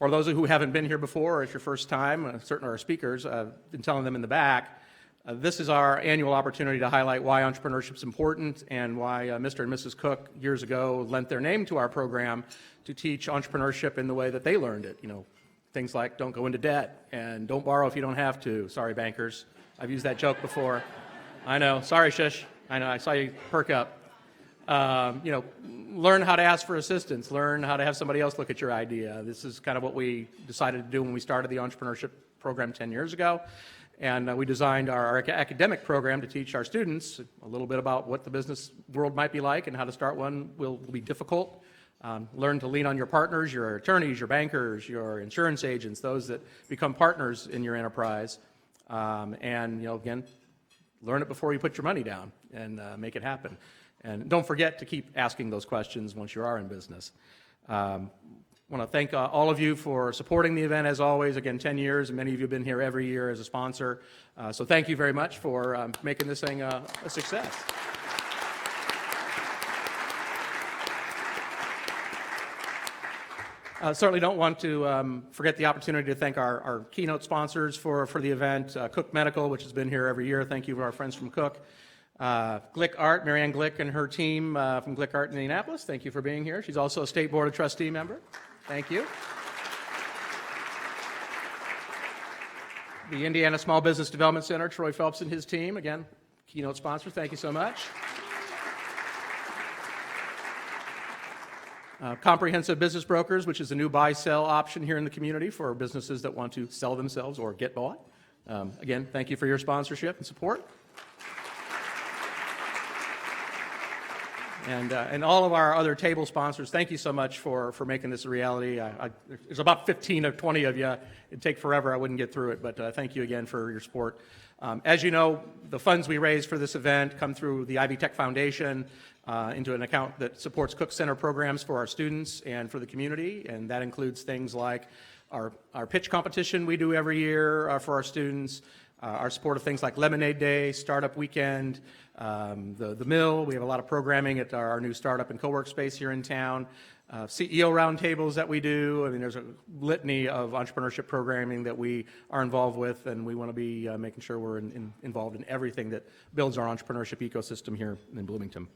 For those who haven't been here before, or it's your first time, certainly our speakers, been telling them in the back, this is our annual opportunity to highlight why entrepreneurship is important and why Mr. and Mrs. Cook years ago lent their name to our program to teach entrepreneurship in the way that they learned it. Things like don't go into debt and don't borrow if you don't have to. Sorry, bankers. I've used that joke before. I know. Sorry, Shush. I know. I saw you perk up. Learn how to ask for assistance. Learn how to have somebody else look at your idea. This is kind of what we decided to do when we started the entrepreneurship program 10 years ago. And we designed our academic program to teach our students a little bit about what the business world might be like and how to start one will be difficult. Learn to lean on your partners, your attorneys, your bankers, your insurance agents, those that become partners in your enterprise. Again, learn it before you put your money down and make it happen. And don't forget to keep asking those questions once you are in business. I want to thank all of you for supporting the event as always. Again, 10 years, and many of you have been here every year as a sponsor. So thank you very much for making this thing a success. Certainly don't want to forget the opportunity to thank our keynote sponsors for the event, Cook Medical, which has been here every year. Thank you to our friends from Cook. Glick Art, Marianne Glick and her team from Glick Art in Indianapolis, thank you for being here. She's also a State Board of Trustee member. Thank you. The Indiana Small Business Development Center, Troy Phelps and his team, again, keynote sponsor, thank you so much. Comprehensive Business Brokers, which is a new buy-sell option here in the community for businesses that want to sell themselves or get bought. Again, thank you for your sponsorship and support. And all of our other table sponsors, thank you so much for making this a reality. There's about 15 or 20 of you. It'd take forever. I wouldn't get through it, but thank you again for your support. As you know, the funds we raise for this event come through the Ivy Tech Foundation into an account that supports Cook Center programs for our students and for the community, and that includes things like our pitch competition we do every year for our students, our support of things like Lemonade Day, Startup Weekend, the Mill. We have a lot of programming at our new startup and co-work space here in town. CEO roundtables that we do. I mean, there's a litany of entrepreneurship programming that we are involved with, and we want to be making sure we're involved in everything that builds our entrepreneurship ecosystem here in Bloomington.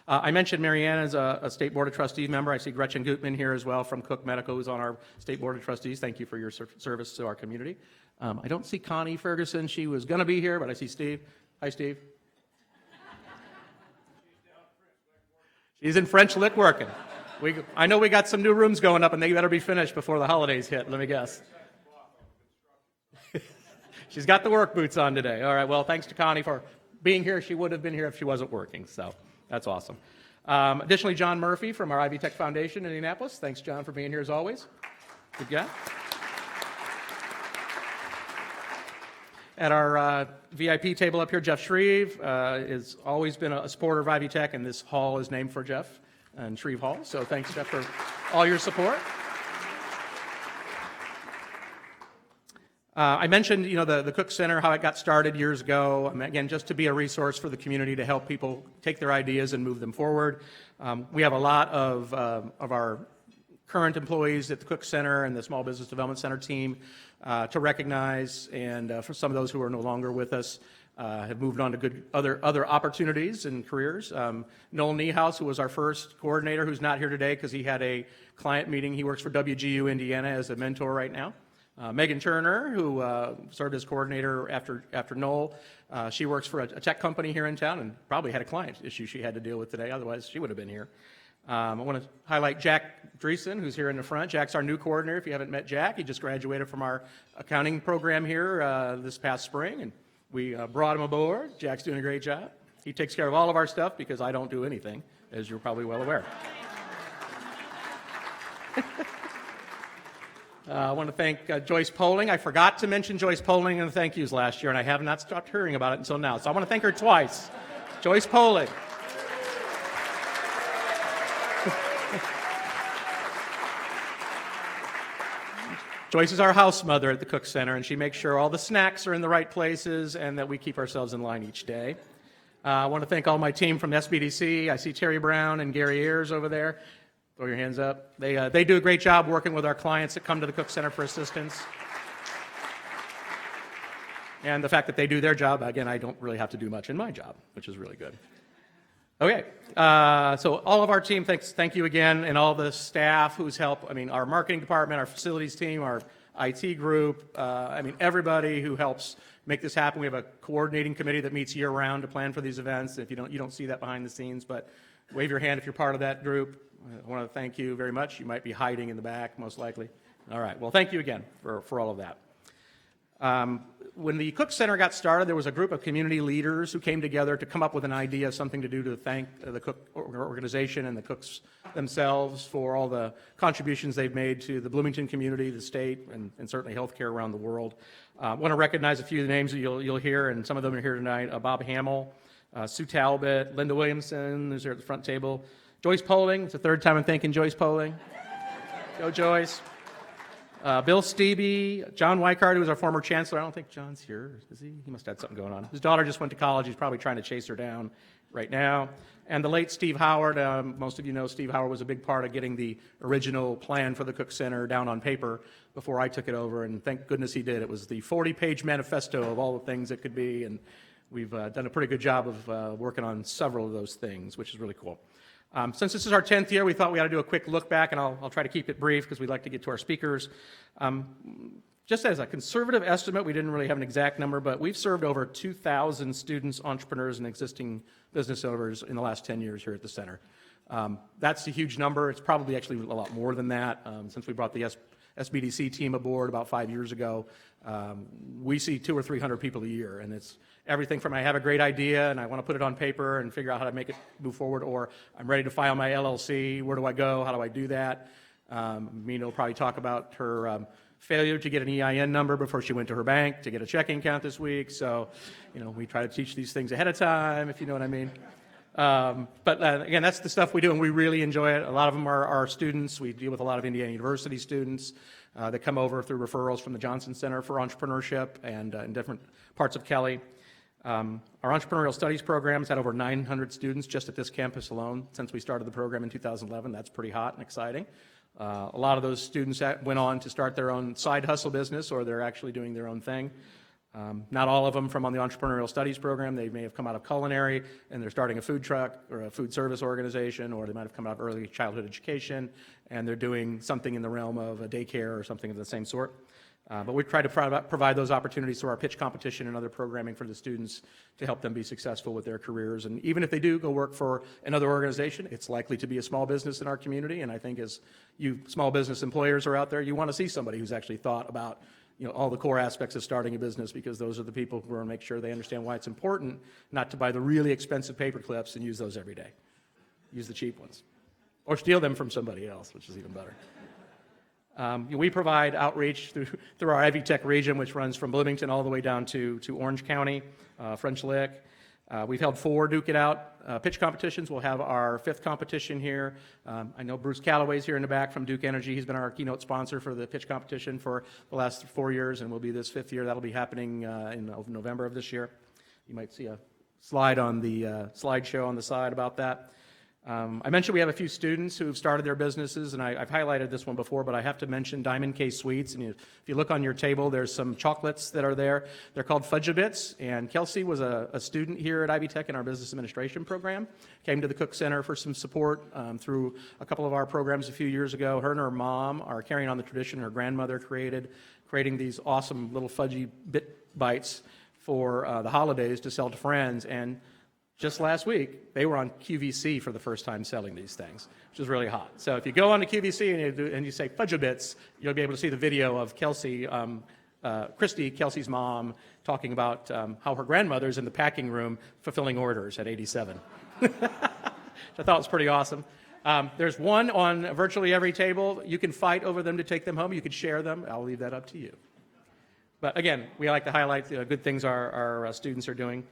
I mentioned Marianne as a State Board of Trustees member. I see Gretchen Gutman here as well from Cook Medical, who's on our State Board of Trustees. Thank you for your service to our community. I don't see Connie Ferguson. She was going to be here, but I see Steve. Hi, Steve. She's in French Lick working. I know we got some new rooms going up, and they better be finished before the holidays hit, let me guess. She's got the work boots on today. All right, well, thanks to Connie for being here. She would have been here if she wasn't working, so that's awesome. Additionally, John Murphy from our Ivy Tech Foundation in Indianapolis. Thanks, John, for being here as always. Good guy. At our VIP table up here, Jeff Shreve has always been a supporter of Ivy Tech, and this hall is named for Jeff and Shreve Hall. So thanks, Jeff, for all your support. I mentioned, the Cook Center, how it got started years ago. Again, just to be a resource for the community to help people take their ideas and move them forward. We have a lot of our current employees at the Cook Center and the Small Business Development Center team to recognize, and for some of those who are no longer with us, have moved on to good other opportunities and careers. Noel Niehaus, who was our first coordinator, who's not here today because he had a client meeting. He works for WGU Indiana as a mentor right now. Megan Turner, who served as coordinator after Noel. She works for a tech company here in town and probably had a client issue she had to deal with today. Otherwise, she would have been here. I want to highlight Jack Driessen, who's here in the front. Jack's our new coordinator. If you haven't met Jack, he just graduated from our accounting program here this past spring, and we brought him aboard. Jack's doing a great job. He takes care of all of our stuff because I don't do anything, as you're probably well aware. I want to thank Joyce Poling. I forgot to mention Joyce Poling in the thank yous last year, and I have not stopped hearing about it until now. So I want to thank her twice. Joyce Poling. Joyce is our house mother at the Cook Center, and she makes sure all the snacks are in the right places and that we keep ourselves in line each day. I want to thank all my team from SBDC. I see Terry Brown and Gary Ayers over there. Throw your hands up. They do a great job working with our clients that come to the Cook Center for assistance. And the fact that they do their job, again, I don't really have to do much in my job, which is really good. Okay, so all of our team, thank you again, and all the staff who's helped, our marketing department, our facilities team, our IT group, everybody who helps make this happen. We have a coordinating committee that meets year-round to plan for these events. If you don't see that behind the scenes, but wave your hand if you're part of that group. I want to thank you very much. You might be hiding in the back, most likely. All right, well, thank you again for all of that. When the Cook Center got started, there was a group of community leaders who came together to come up with an idea of something to do to thank the Cook organization and the Cooks themselves for all the contributions they've made to the Bloomington community, the state, and certainly healthcare around the world. I want to recognize a few of the names that you'll hear, and some of them are here tonight. Bob Hamill, Sue Talbot, Linda Williamson, who's here at the front table. Joyce Poling, it's the third time I'm thanking Joyce Poling. Go Joyce. Bill Stevie, John Weikart, who was our former chancellor. I don't think John's here, is he? He must have had something going on. His daughter just went to college. He's probably trying to chase her down right now. And the late Steve Howard. Most of you know Steve Howard was a big part of getting the original plan for the Cook Center down on paper before I took it over, and thank goodness he did. It was the 40-page manifesto of all the things it could be, and we've done a pretty good job of working on several of those things, which is really cool. Since this is our 10th year, we thought we ought to do a quick look back, and I'll try to keep it brief because we'd like to get to our speakers. Just as a conservative estimate, we didn't really have an exact number, but we've served over 2,000 students, entrepreneurs, and existing business owners in the last 10 years here at the center. That's a huge number. It's probably actually a lot more than that. Since we brought the SBDC team aboard about 5 years ago, we see 200 or 300 people a year, and it's everything from I have a great idea and I want to put it on paper and figure out how to make it move forward, or I'm ready to file my LLC. Where do I go? How do I do that? Mina will probably talk about her failure to get an EIN number before she went to her bank to get a checking account this week. So, we try to teach these things ahead of time, if you know what I mean. But again, that's the stuff we do, and we really enjoy it. A lot of them are our students. We deal with a lot of Indiana University students that come over through referrals from the Johnson Center for Entrepreneurship and in different parts of Kelly. Our entrepreneurial studies programs had over 900 students just at this campus alone since we started the program in 2011. That's pretty hot and exciting. A lot of those students went on to start their own side hustle business, or they're actually doing their own thing. Not all of them from on the entrepreneurial studies program. They may have come out of culinary and they're starting a food truck or a food service organization, or they might have come out of early childhood education and they're doing something in the realm of a daycare or something of the same sort. But we try to provide those opportunities through our pitch competition and other programming for the students to help them be successful with their careers. And even if they do go work for another organization, it's likely to be a small business in our community. And I think as you small business employers are out there, you want to see somebody who's actually thought about all the core aspects of starting a business, because those are the people who want to make sure they understand why it's important not to buy the really expensive paper clips and use those every day. Use the cheap ones. Or steal them from somebody else, which is even better. We provide outreach through our Ivy Tech region, which runs from Bloomington all the way down to Orange County, French Lick. We've held 4 Duke It Out pitch competitions. We'll have our 5th competition here. I know Bruce Callaway's here in the back from Duke Energy. He's been our keynote sponsor for the pitch competition for the last 4 years, and will be this 5th year. That'll be happening in November of this year. You might see a slide on the slideshow on the side about that. I mentioned we have a few students who've started their businesses, and I've highlighted this one before, but I have to mention Diamond K Sweets. And if you look on your table, there's some chocolates that are there. They're called Fudge-A-Bits, and Kelsey was a student here at Ivy Tech in our business administration program. Came to the Cook Center for some support through a couple of our programs a few years ago. Her and her mom are carrying on the tradition her grandmother creating these awesome little fudgy bit bites for the holidays to sell to friends. And just last week, they were on QVC for the first time selling these things, which is really hot. So if you go on to QVC and you say Fudge-A-Bits, you'll be able to see the video of Kelsey, Christy, Kelsey's mom, talking about how her grandmother's in the packing room fulfilling orders at 87. Which I thought was pretty awesome. There's one on virtually every table. You can fight over them to take them home. You could share them. I'll leave that up to you. But again, we like to highlight the good things our students are doing.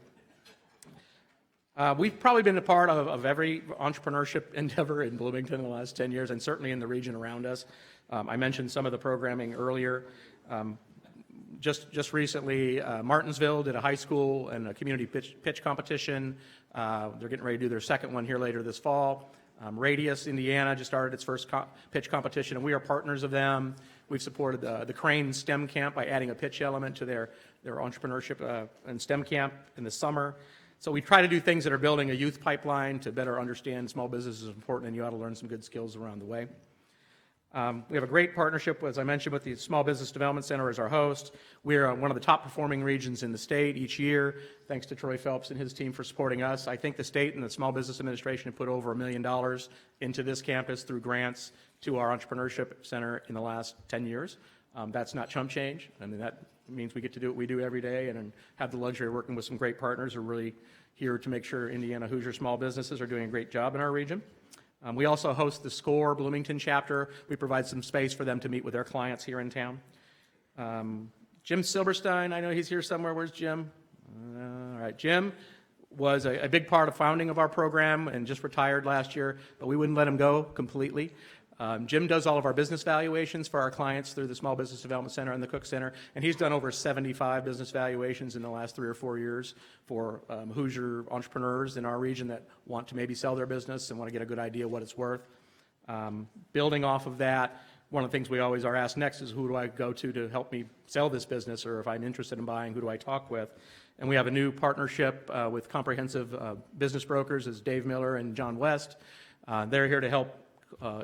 We've probably been a part of every entrepreneurship endeavor in Bloomington in the last 10 years, and certainly in the region around us. I mentioned some of the programming earlier. Just recently, Martinsville did a high school and a community pitch competition. They're getting ready to do their second one here later this fall. Radius, Indiana, just started its first pitch competition, and we are partners of them. We've supported the Crane STEM Camp by adding a pitch element to their entrepreneurship and STEM camp in the summer. So we try to do things that are building a youth pipeline to better understand small business is important, and you ought to learn some good skills around the way. We have a great partnership, as I mentioned, with the Small Business Development Center as our host. We're one of the top performing regions in the state each year, thanks to Troy Phelps and his team for supporting us. I think the state and the Small Business Administration have put over $1 million into this campus through grants to our Entrepreneurship Center in the last 10 years. That's not chump change. I mean, that means we get to do what we do every day and have the luxury of working with some great partners who are really here to make sure Indiana Hoosier small businesses are doing a great job in our region. We also host the SCORE Bloomington chapter. We provide some space for them to meet with their clients here in town. Jim Silverstein, I know he's here somewhere. Where's Jim? All right, Jim was a big part of founding of our program and just retired last year, but we wouldn't let him go completely. Jim does all of our business valuations for our clients through the Small Business Development Center and the Cook Center, and he's done over 75 business valuations in the last 3 or 4 years for Hoosier entrepreneurs in our region that want to maybe sell their business and want to get a good idea of what it's worth. Building off of that, one of the things we always are asked next is who do I go to help me sell this business, or if I'm interested in buying, who do I talk with? And we have a new partnership with Comprehensive Business Brokers as Dave Miller and John West. They're here to help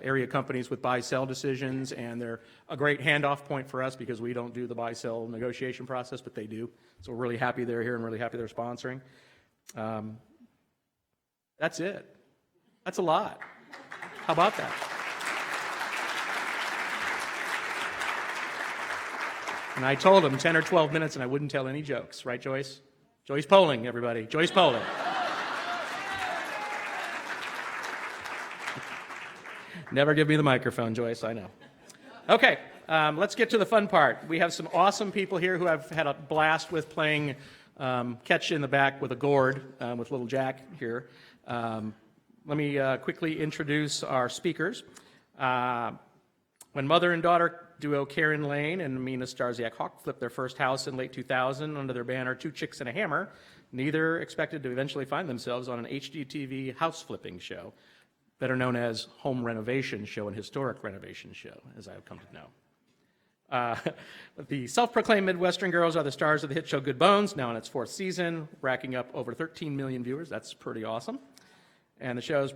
area companies with buy-sell decisions, and they're a great handoff point for us because we don't do the buy-sell negotiation process, but they do. So we're really happy they're here and really happy they're sponsoring. That's it. That's a lot. How about that? And I told them 10 or 12 minutes and I wouldn't tell any jokes. Right, Joyce? Joyce Poling, everybody. Joyce Poling. Never give me the microphone, Joyce, I know. Okay, let's get to the fun part. We have some awesome people here who have had a blast with playing catch in the back with a gourd with little Jack here. Let me quickly introduce our speakers. When mother and daughter duo Karen Laine and Mina and Starsiak flipped their first house in late 2000 under their banner Two Chicks and a Hammer, neither expected to eventually find themselves on an HGTV house flipping show, better known as home renovation show and historic renovation show, as I've come to know. The self-proclaimed Midwestern girls are the stars of the hit show Good Bones, now in its 4th season, racking up over 13 million viewers. That's pretty awesome. And the show is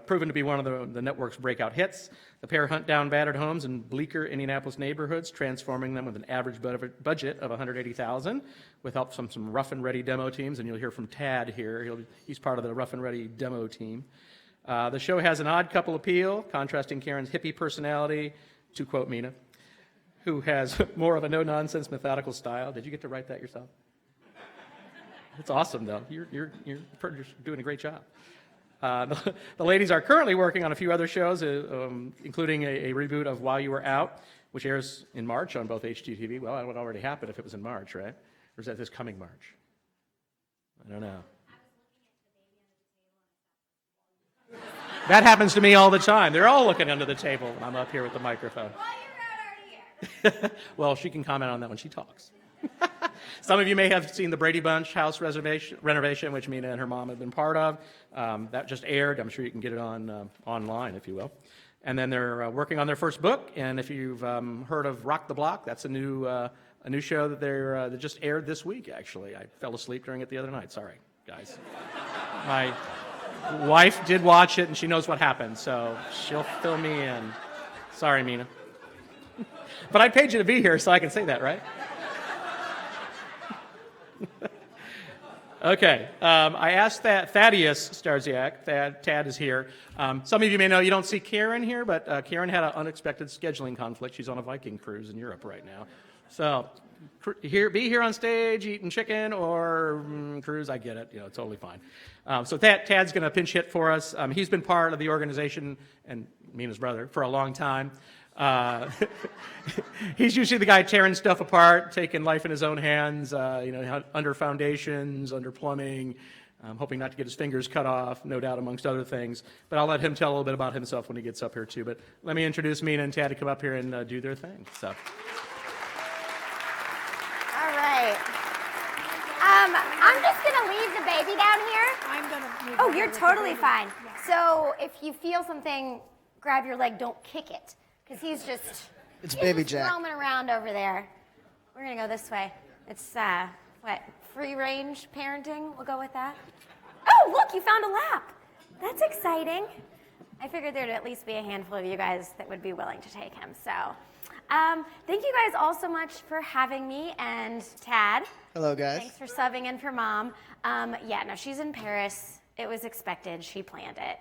proven to be one of the network's breakout hits. The pair hunt down battered homes in bleaker Indianapolis neighborhoods, transforming them with an average budget of $180,000, with help from some rough and ready demo teams. And you'll hear from Tad here. He's part of the rough and ready demo team. The show has an odd couple appeal, contrasting Karen's hippie personality, to quote Mina, who has more of a no-nonsense methodical style. Did you get to write that yourself? It's awesome, though. You're doing a great job. The ladies are currently working on a few other shows, including a reboot of While You Were Out, which airs in March on both HGTV. Well, that would already happen if it was in March, right? Or is that this coming March? I don't know. That happens to me all the time. They're all looking under the table when I'm up here with the microphone. While you're out already here. Well, she can comment on that when she talks. Some of you may have seen the Brady Bunch House renovation, which Mina and her mom have been part of. That just aired. I'm sure you can get it on online, if you will. And then they're working on their first book. And if you've heard of Rock the Block, that's a new show that that just aired this week. Actually, I fell asleep during it the other night. Sorry, guys. My wife did watch it, and she knows what happened, so she'll fill me in. Sorry, Mina. But I paid you to be here, so I can say that, right? Okay, I asked Thaddeus Starsiak, Tad is here. Some of you may know you don't see Karen here, but Karen had an unexpected scheduling conflict. She's on a Viking cruise in Europe right now. So be here on stage eating chicken or cruise, I get it, totally fine. So Tad's going to pinch hit for us. He's been part of the organization, and Mina's brother, for a long time. He's usually the guy tearing stuff apart, taking life in his own hands, under foundations, under plumbing, hoping not to get his fingers cut off, no doubt, amongst other things. But I'll let him tell a little bit about himself when he gets up here, too. But let me introduce Mina and Tad to come up here and do their thing. So. All right. I'm just going to leave the baby down here. I'm going to. Oh, you're totally fine. So if you feel something, grab your leg, don't kick it. Because he's Baby just Jack. roaming around over there. We're going to go this way. It's, free range parenting? We'll go with that. Oh, look, you found a lap. That's exciting. I figured there'd at least be a handful of you guys that would be willing to take him. So thank you guys all so much for having me, and Tad. Hello, guys. Thanks for subbing in for Mom. Yeah, no, she's in Paris. It was expected. She planned it.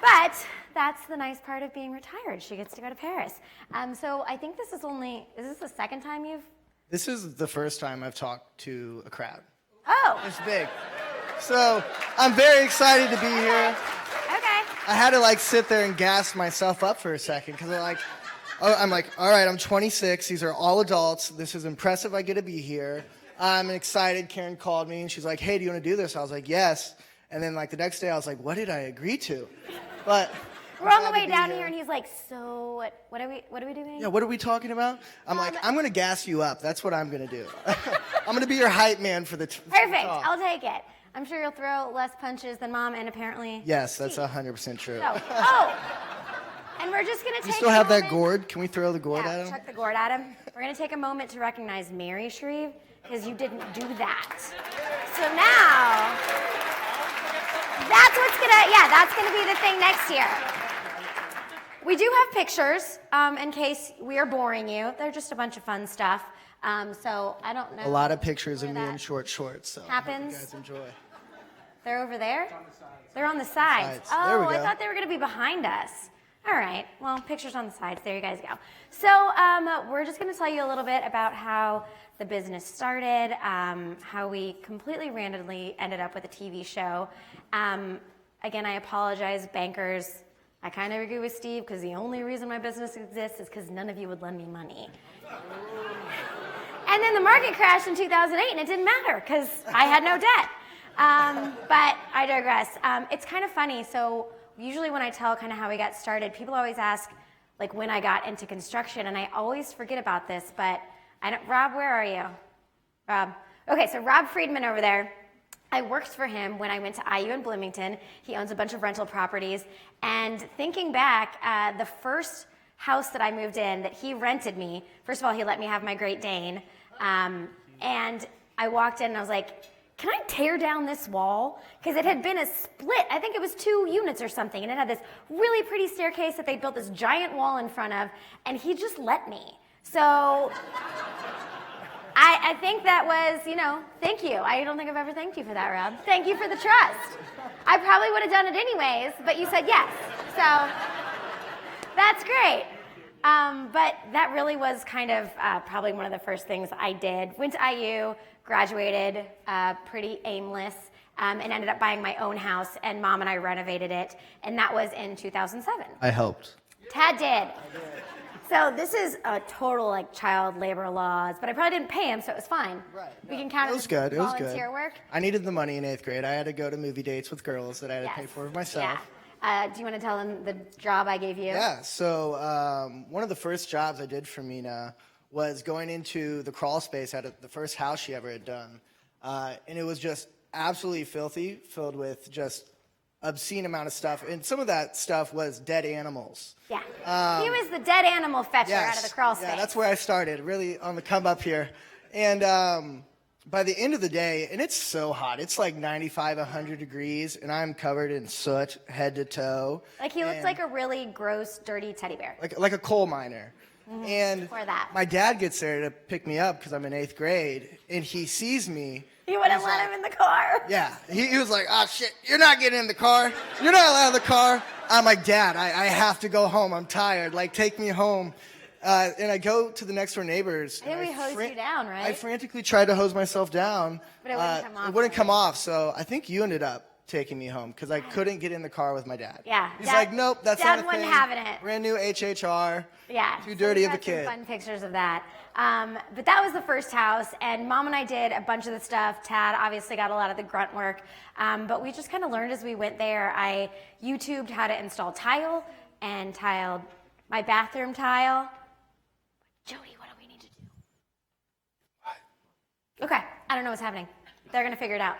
But that's the nice part of being retired. She gets to go to Paris. So I think this is this the second time you've? This is the first time I've talked to a crowd. Oh. It's big. So I'm very excited to be here. Okay. I had to sit there and gas myself up for a second because I'm like, all right, I'm 26. These are all adults. This is impressive. I get to be here. I'm excited. Karen called me and she's like, hey, do you want to do this? I was like, yes. And then the next day I was like, what did I agree to? But we're on the way down here and he's like, so what are we doing? Yeah, what are we talking about? I'm like, I'm going to gas you up. That's what I'm going to do. I'm going to be your hype man for the Perfect. talk. I'll take it. I'm sure you'll throw less punches than Mom, and apparently. Yes, that's 100% true. Oh. And we're just going to take You still have that gourd? Can we throw the gourd at him? Chuck the gourd at him. We're going to take a moment to recognize Mary Shreve, because you didn't do that. So now, that's going to be the thing next year. We do have pictures, in case we are boring you. They're just a bunch of fun stuff. So I don't know. A lot of pictures of me in short shorts. So happens. I hope you guys enjoy. They're over there? They're on the sides. There Oh, we go. I thought they were going to be behind us. All right. Well, pictures on the sides. There you guys go. So we're just going to tell you a little bit about how the business started, how we completely randomly ended up with a TV show. Again, I apologize, bankers. I kind of agree with Steve because the only reason my business exists is because none of you would lend me money. And then the market crashed in 2008 and it didn't matter because I had no debt. But I digress. It's kind of funny. So usually when I tell kind of how we got started, people always ask when I got into construction, and I always forget about this, but Rob, where are you? Rob. Okay, so Rob Friedman over there. I worked for him when I went to IU in Bloomington. He owns a bunch of rental properties. And thinking back, the first house that I moved in that he rented me, first of all, he let me have my Great Dane. And I walked in and I was like, can I tear down this wall? Because it had been a split. I think it was 2 units or something. And it had this really pretty staircase that they built this giant wall in front of. And he just let me. So I think that was, thank you. I don't think I've ever thanked you for that, Rob. Thank you for the trust. I probably would have done it anyways, but you said yes. So that's great. But that really was kind of probably one of the first things I did. Went to IU, graduated pretty aimless, and ended up buying my own house, and Mom and I renovated it, and that was in 2007. I helped. Tad did. So this is a total child labor laws, but I probably didn't pay him, so it was fine. Right. We can count it as good. volunteer work. I needed the money in 8th grade. I had to go to movie dates with girls that I had to pay for myself. Yeah. Do you want to tell them the job I gave you? Yeah. So one of the first jobs I did for Mina was going into the crawl space at the first house she ever had done, and it was just absolutely filthy, filled with just obscene amount of stuff, and some of that stuff was dead animals. Yeah, he was the dead animal fetcher out of the crawl space. Yeah, that's where I started, really on the come up here. And by the end of the day, and it's so hot, it's 95, 100 degrees, and I'm covered in soot, head to toe. He looks like a really gross, dirty teddy bear. Like a coal miner. Mm-hmm. And or that. My dad gets there to pick me up because I'm in 8th grade, and he sees me. You wouldn't let him in the car. Yeah, he was like, oh shit, you're not getting in the car. You're not allowed in the car. I'm like, Dad, I have to go home. I'm tired. Take me home. And I go to the next door neighbors. I think we hosed you down, right? I frantically tried to hose myself down. But it wouldn't come off. It wouldn't come off. So I think you ended up taking me home because I couldn't get in the car with my dad. Yeah. He's like, nope, that's Dad not a wasn't thing. having it. Brand new HHR. Yeah. Too dirty of a Some kid. fun pictures of that. But that was the first house, and Mom and I did a bunch of the stuff. Tad obviously got a lot of the grunt work, but we just kind of learned as we went there. I YouTubed how to install tile and tiled my bathroom tile. Jody, what do we need to do? What? Okay, I don't know what's happening. They're gonna figure it out.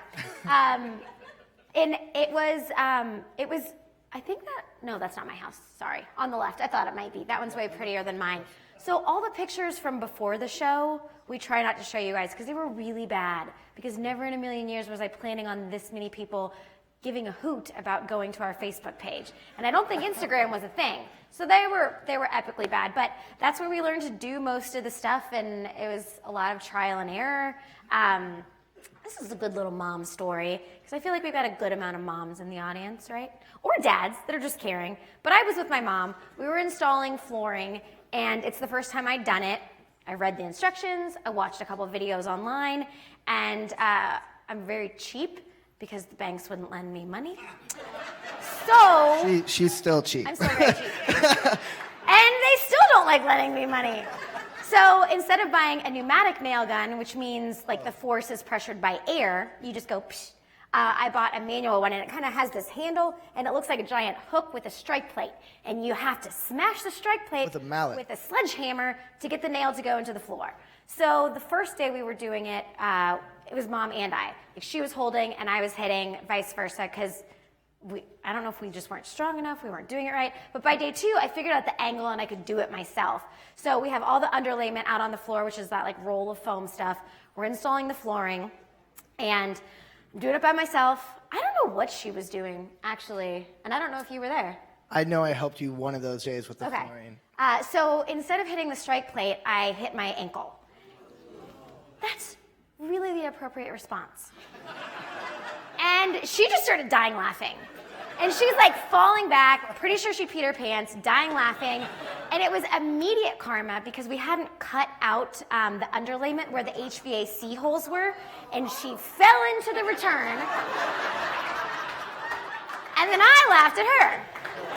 And it was, I think that, no, that's not my house, sorry. On the left, I thought it might be. That one's way prettier than mine. So all the pictures from before the show, we try not to show you guys because they were really bad. Because never in a million years was I planning on this many people giving a hoot about going to our Facebook page. And I don't think Instagram was a thing. So they were epically bad. But that's where we learned to do most of the stuff, and it was a lot of trial and error. This is a good little mom story, because I feel like we've got a good amount of moms in the audience, right? Or dads that are just caring. But I was with my mom. We were installing flooring, and it's the first time I'd done it. I read the instructions, I watched a couple of videos online, and I'm very cheap because the banks wouldn't lend me money. So She's still cheap. I'm still very cheap. And they still don't like lending me money. So instead of buying a pneumatic nail gun, which means like the force is pressured by air, you just go psh. I bought a manual one, and it kind of has this handle, and it looks like a giant hook with a strike plate. And you have to smash the strike plate with a mallet, with a sledgehammer to get the nail to go into the floor. So the first day we were doing it, it was Mom and I. Like, she was holding, and I was hitting, vice versa, because I don't know if we just weren't strong enough, we weren't doing it right. But by day 2, I figured out the angle, and I could do it myself. So we have all the underlayment out on the floor, which is that like roll of foam stuff. We're installing the flooring, and I'm doing it by myself. I don't know what she was doing, actually, and I don't know if you were there. I know I helped you one of those days with the Okay. flooring. So instead of hitting the strike plate, I hit my ankle. That's really the appropriate response. And she just started dying laughing. And she's like falling back, pretty sure she peed her pants, dying laughing. And it was immediate karma because we hadn't cut out the underlayment where the HVAC holes were, and she fell into the return. And then I laughed at her.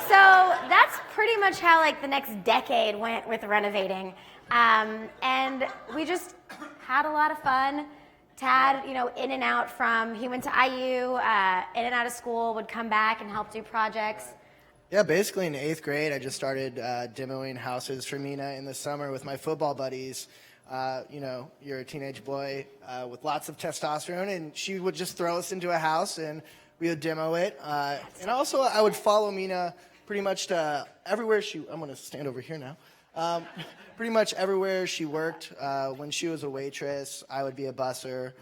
So that's pretty much how like the next decade went with renovating. And we just had a lot of fun. Tad, in and out he went to IU, in and out of school, would come back and help do projects. Yeah, basically in 8th grade, I just started demoing houses for Mina in the summer with my football buddies. You're a teenage boy with lots of testosterone, and she would just throw us into a house, and we would demo it. And also, I would follow Mina pretty much to everywhere I'm going to stand over here now. Pretty much everywhere she worked. When she was a waitress, I would be a busser.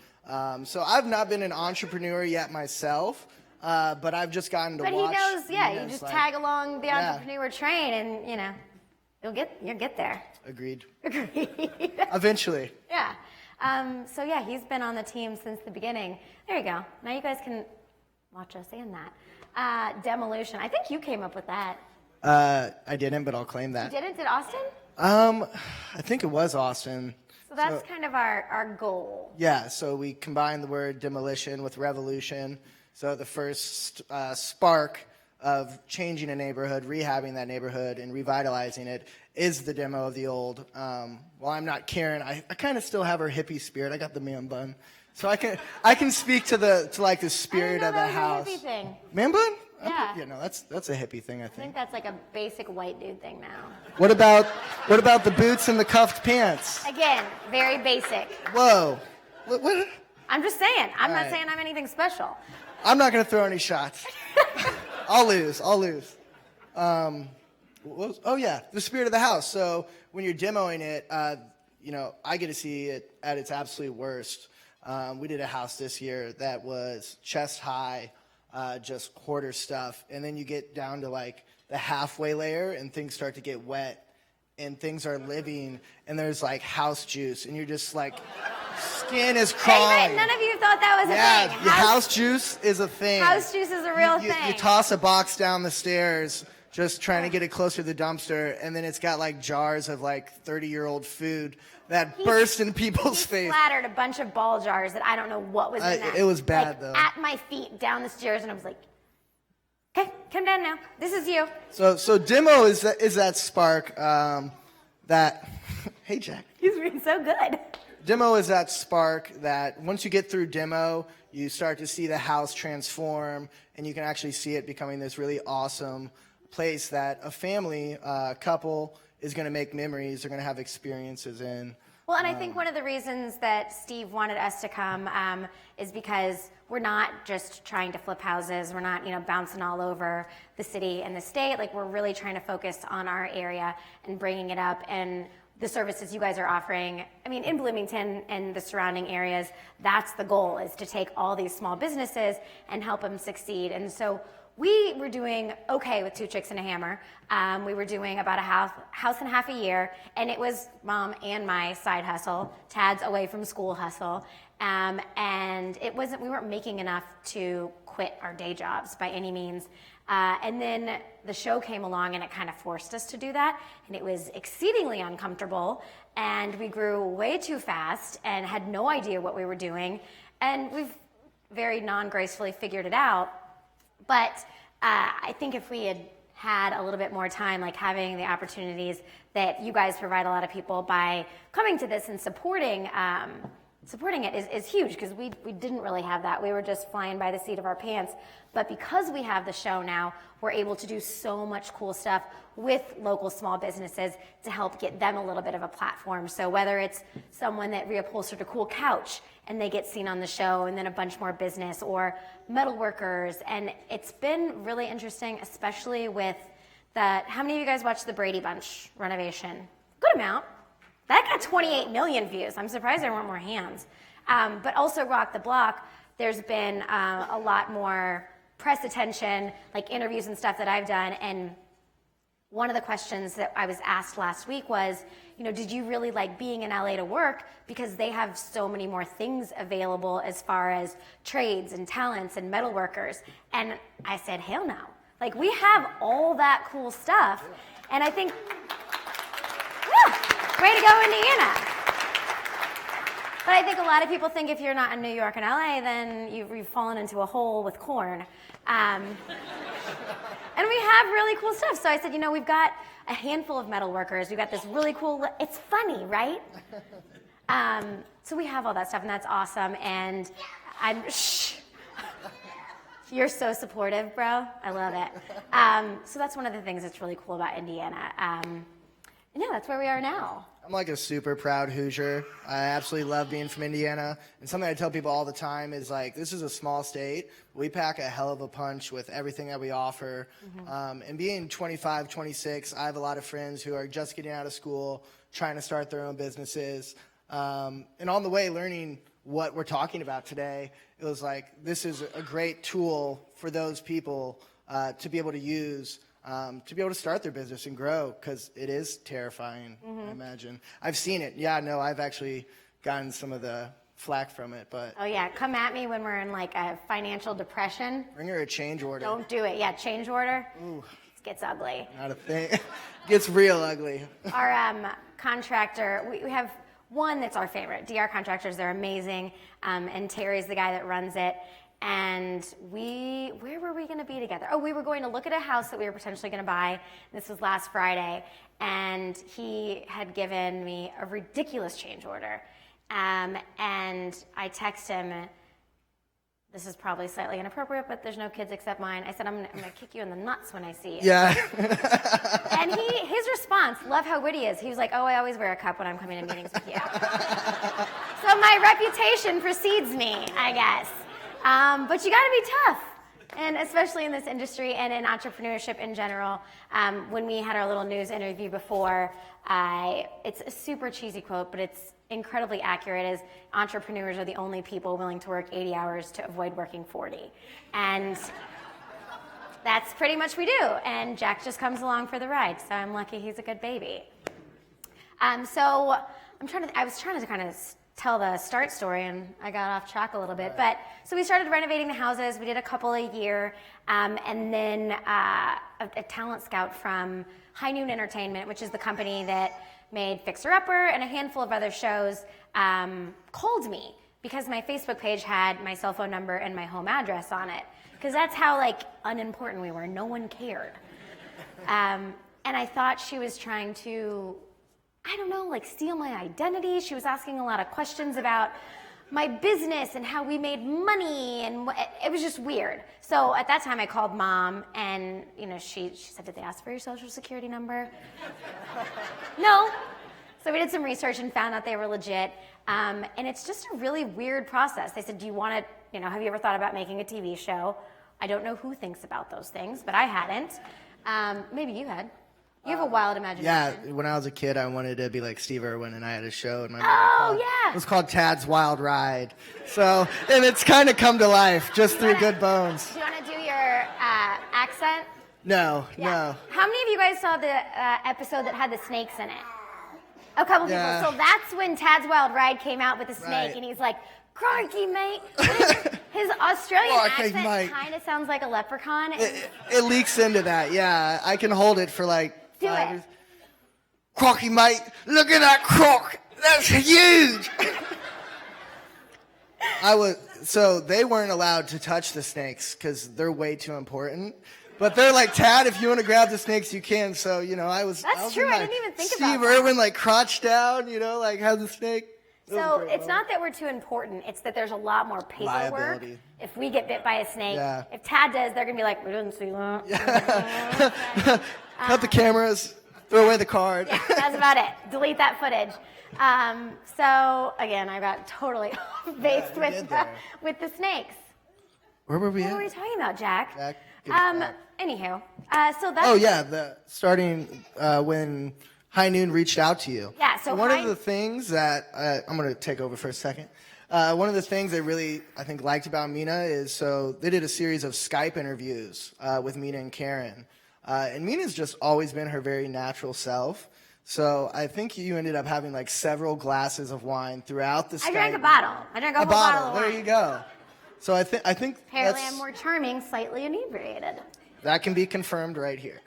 So I've not been an entrepreneur yet myself, but I've just gotten to watch. But he knows, you Mina's, just tag along the entrepreneur train, and you'll get there. Agreed. Agreed. Eventually. Yeah. So yeah, he's been on the team since the beginning. There you go. Now you guys can watch us and that. Demolition. I think you came up with that. I didn't, but I'll claim that. You didn't? Did Austin? I think it was Austin. So that's kind of our goal. Yeah, so we combined the word demolition with revolution. So the first spark of changing a neighborhood, rehabbing that neighborhood, and revitalizing it is the demo of the old. While I'm not Karen, I kind of still have her hippie spirit. I got the man bun, so I can speak to the spirit of the house. I didn't know that was a hippie thing. Man bun? Yeah. Yeah, no, that's a hippie thing, I I think think. that's like a basic white dude thing now. What about the boots and the cuffed pants? Again, very basic. Whoa. What? I'm just saying. I'm All not right. saying I'm anything special. I'm not going to throw any shots. I'll lose. Oh yeah, the spirit of the house. So when you're demoing it, I get to see it at its absolute worst. We did a house this year that was chest high, just hoarder stuff, and then you get down to like the halfway layer, and things start to get wet, and things are living, and there's like house juice, and you're just like, skin is crawling. None of you thought that was a thing. Yeah, house juice is a thing. House juice is a real You thing. toss a box down the stairs, just trying to get it closer to the dumpster, and then it's got like jars of like 30-year-old food that burst in people's face. Splattered a bunch of ball jars that I don't know what was in that. It was bad, like, though. At my feet, down the stairs, and I was like, okay, come down now. This is you. So demo is that spark that. Hey, Jack. He's being so good. Demo is that spark that once you get through demo, you start to see the house transform, and you can actually see it becoming this really awesome place that a family couple is going to make memories, they're going to have experiences in. Well, and I think one of the reasons that Steve wanted us to come is because we're not just trying to flip houses. We're not, bouncing all over the city and the state. Like, we're really trying to focus on our area and bringing it up, and the services you guys are offering. I mean, in Bloomington and the surrounding areas, that's the goal, is to take all these small businesses and help them succeed. And so we were doing okay with 2 chicks and a hammer. We were doing about a house and a half a year, and it was Mom and my side hustle, Tad's away from school hustle. And we weren't making enough to quit our day jobs by any means. And then the show came along and it kind of forced us to do that. And it was exceedingly uncomfortable. And we grew way too fast and had no idea what we were doing. And we've very non-gracefully figured it out. But I think if we had a little bit more time, like having the opportunities that you guys provide a lot of people by coming to this and supporting it is huge, because we didn't really have that. We were just flying by the seat of our pants. But because we have the show now, we're able to do so much cool stuff with local small businesses to help get them a little bit of a platform. So whether it's someone that reupholstered a cool couch and they get seen on the show, and then a bunch more business, or metal workers. And it's been really interesting, especially with how many of you guys watched the Brady Bunch renovation? Good amount. That got 28 million views. I'm surprised there weren't more hands. But also Rock the Block, there's been a lot more press attention, like interviews and stuff that I've done. And one of the questions that I was asked last week was, did you really like being in LA to work? Because they have so many more things available as far as trades and talents and metal workers. And I said, hell no. Like, we have all that cool stuff. And I think, way to go, Indiana. But I think a lot of people think if you're not in New York and LA, then you've fallen into a hole with corn. And we have really cool stuff. So I said, we've got a handful of metal workers. We've got this really cool, it's funny, right? So we have all that stuff, and that's awesome. And you're so supportive, bro. I love it. So that's one of the things that's really cool about Indiana. And yeah, that's where we are now. I'm like a super proud Hoosier. I absolutely love being from Indiana. And something I tell people all the time is, like, this is a small state. We pack a hell of a punch with everything that we offer. Mm-hmm. And being 25, 26, I have a lot of friends who are just getting out of school, trying to start their own businesses. And on the way, learning what we're talking about today, it was like, this is a great tool for those people to be able to use, to be able to start their business and grow, because it is terrifying, I imagine. I've seen it. Yeah, no, I've actually gotten some of the flack from it, but... Oh, yeah, come at me when we're in, like, a financial depression. Bring her a change order. Don't do it. Yeah, change order. Ooh. It gets ugly. Not a thing. Gets real ugly. Our contractor, we have one that's our favorite. DR Contractors, they're amazing, and Terry's the guy that runs it. And where were we going to be together? Oh, we were going to look at a house that we were potentially going to buy. This was last Friday. And he had given me a ridiculous change order. And I text him, this is probably slightly inappropriate, but there's no kids except mine. I said, I'm going to kick you in the nuts when I see you. Yeah. And his response, love how witty he is. He was like, oh, I always wear a cup when I'm coming to meetings with you. So my reputation precedes me, I guess. But you got to be tough, and especially in this industry and in entrepreneurship in general. When we had our little news interview before, it's a super cheesy quote, but it's incredibly accurate, is entrepreneurs are the only people willing to work 80 hours to avoid working 40. And that's pretty much we do. And Jack just comes along for the ride, so I'm lucky he's a good baby. So I was trying to kind of tell the start story, and I got off track a little bit. But so we started renovating the houses. We did a couple a year, and then a talent scout from High Noon Entertainment, which is the company that made Fixer Upper and a handful of other shows, called me because my Facebook page had my cell phone number and my home address on it, because that's how unimportant we were. No one cared. And I thought she was trying to, I don't know, steal my identity. She was asking a lot of questions about my business and how we made money, and it was just weird. So at that time I called Mom, and she said, did they ask for your social security number? No. So we did some research and found out they were legit. And it's just a really weird process. They said, do you want to, have you ever thought about making a TV show? I don't know who thinks about those things, but I hadn't. Maybe you had. You have a wild imagination. Yeah, when I was a kid, I wanted to be like Steve Irwin, and I had a show. And yeah. It was called Tad's Wild Ride. So, and it's kind of come to life just through good bones. Do you want to do your accent? No. How many of you guys saw the episode that had the snakes in it? A couple people. Yeah. So that's when Tad's Wild Ride came out with the snake, Right. and he's like, "Crikey, mate." His Australian Crikey, accent mate. kind of sounds like a leprechaun. It leaks into that, yeah. I can hold it for like Do 5 it. years. Crocky, mate, look at that croc. That's huge. So they weren't allowed to touch the snakes because they're way too important. But they're like, Tad, if you want to grab the snakes, you can. So, I was. That's true. I didn't even think about Steve that. Irwin, like, crouched down, like, had the snake. It was a So great it's moment. not that we're too important. It's that there's a lot more paperwork. Liability. If we get bit by a snake, Yeah. if Tad does, they're gonna be like, "We didn't see that." Cut the cameras, throw away the card. Yeah, that's about it. Delete that footage. So again, I got totally off base you did with the snakes. Where were we What at? were we talking about, Jack? Jack, good spot. Anywho, so that's Oh yeah, starting when High Noon reached out to you. Yeah, so one High- of the things that I'm going to take over for a second. One of the things I really liked about Mina is they did a series of Skype interviews with Mina and Karen, and Mina's just always been her very natural self. So I think you ended up having like several glasses of wine throughout the Skype. I drank a bottle. I drank a whole bottle of There wine. you go. So I think Apparently, that's, I'm more charming, slightly inebriated. that can be confirmed right here.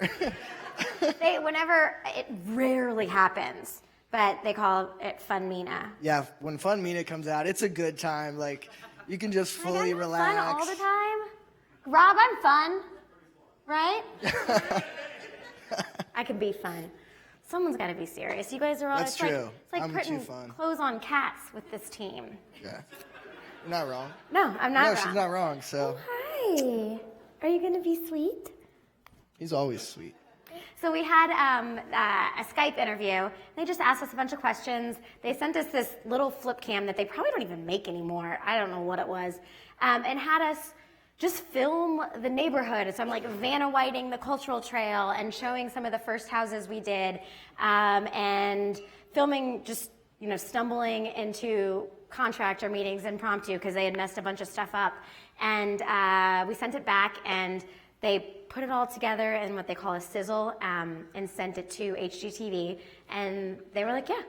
It rarely happens, but they call it Fun Mina. Yeah, when Fun Mina comes out, it's a good time. Like, you can just Like, fully I'm not relax. fun all the time. Rob, I'm fun, right? I can be fun. Someone's got to be serious. You guys are all. That's it's true. It's like I'm putting too fun. clothes on cats with this team. Yeah. You're not wrong. No, I'm not No, wrong. she's not wrong, so Hi. Are you going to be sweet? he's always sweet. So we had a Skype interview. They just asked us a bunch of questions. They sent us this little flip cam that they probably don't even make anymore. I don't know what it was. And had us just film the neighborhood. So I'm like Vanna Whiting the cultural trail and showing some of the first houses we did, and filming just, stumbling into contractor meetings impromptu because they had messed a bunch of stuff up. And we sent it back, and they put it all together in what they call a sizzle, and sent it to HGTV. And they were like, yeah,